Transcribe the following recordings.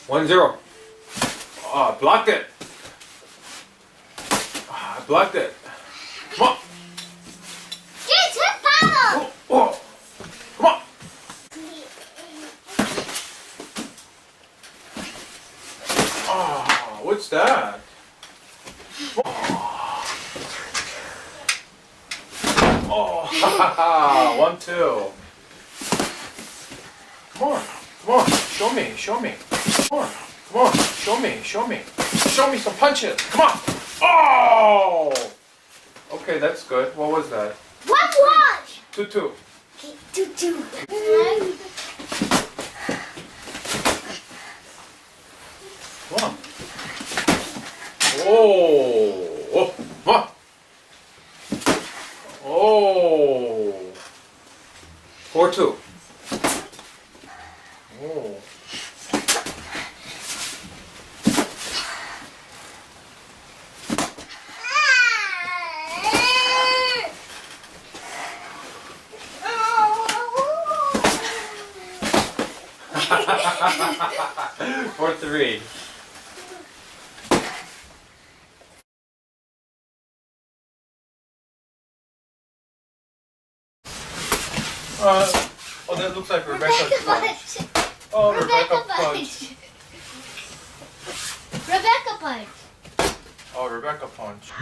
1-0. Blocked it. Blocked it. Come on. It's a bottle. Oh. Come on. What's that? Oh, 1-2. Come on, show me. Come on, show me. Show me some punches. Come on. Oh! Okay, that's good. What was that? Watch. 2-2. Two. Come on. Oh, come on. Oh. 4-2. Oh. Four, 3. That looks like Rebecca's punch. Oh, Rebecca punch. Rebecca punch. Oh, Rebecca punch.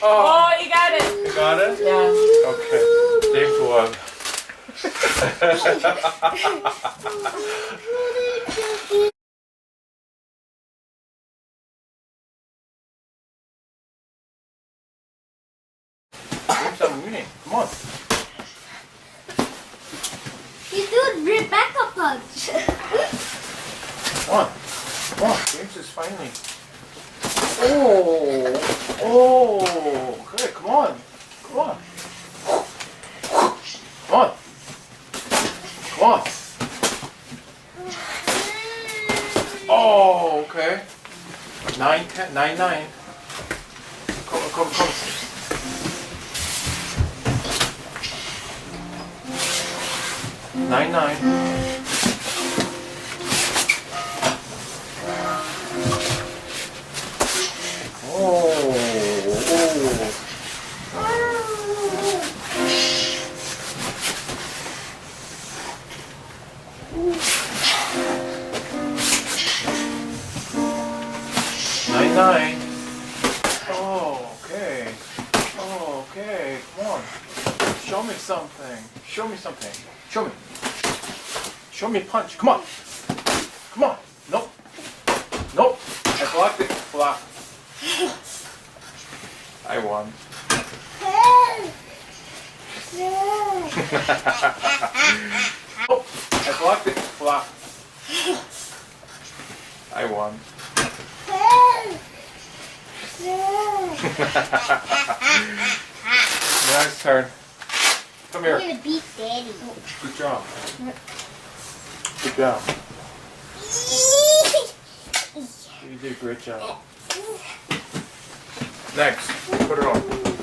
Oh, you got it. You got it? Yeah. Okay. Game 1. I'm winning. Come on. He's doing Rebecca punch. Come on. James is finally. Oh, good. Come on. Oh, okay. 9-10, 9-9. Come. 9-9. Nine. Oh, okay. Come on. Show me something. Show me punch. Come on. Nope. I blocked it. Block. I won. Nope. I blocked it. Block. I won. Next turn. Come here. I'm gonna beat Daddy. Good job. You did a great job. Next, put it on.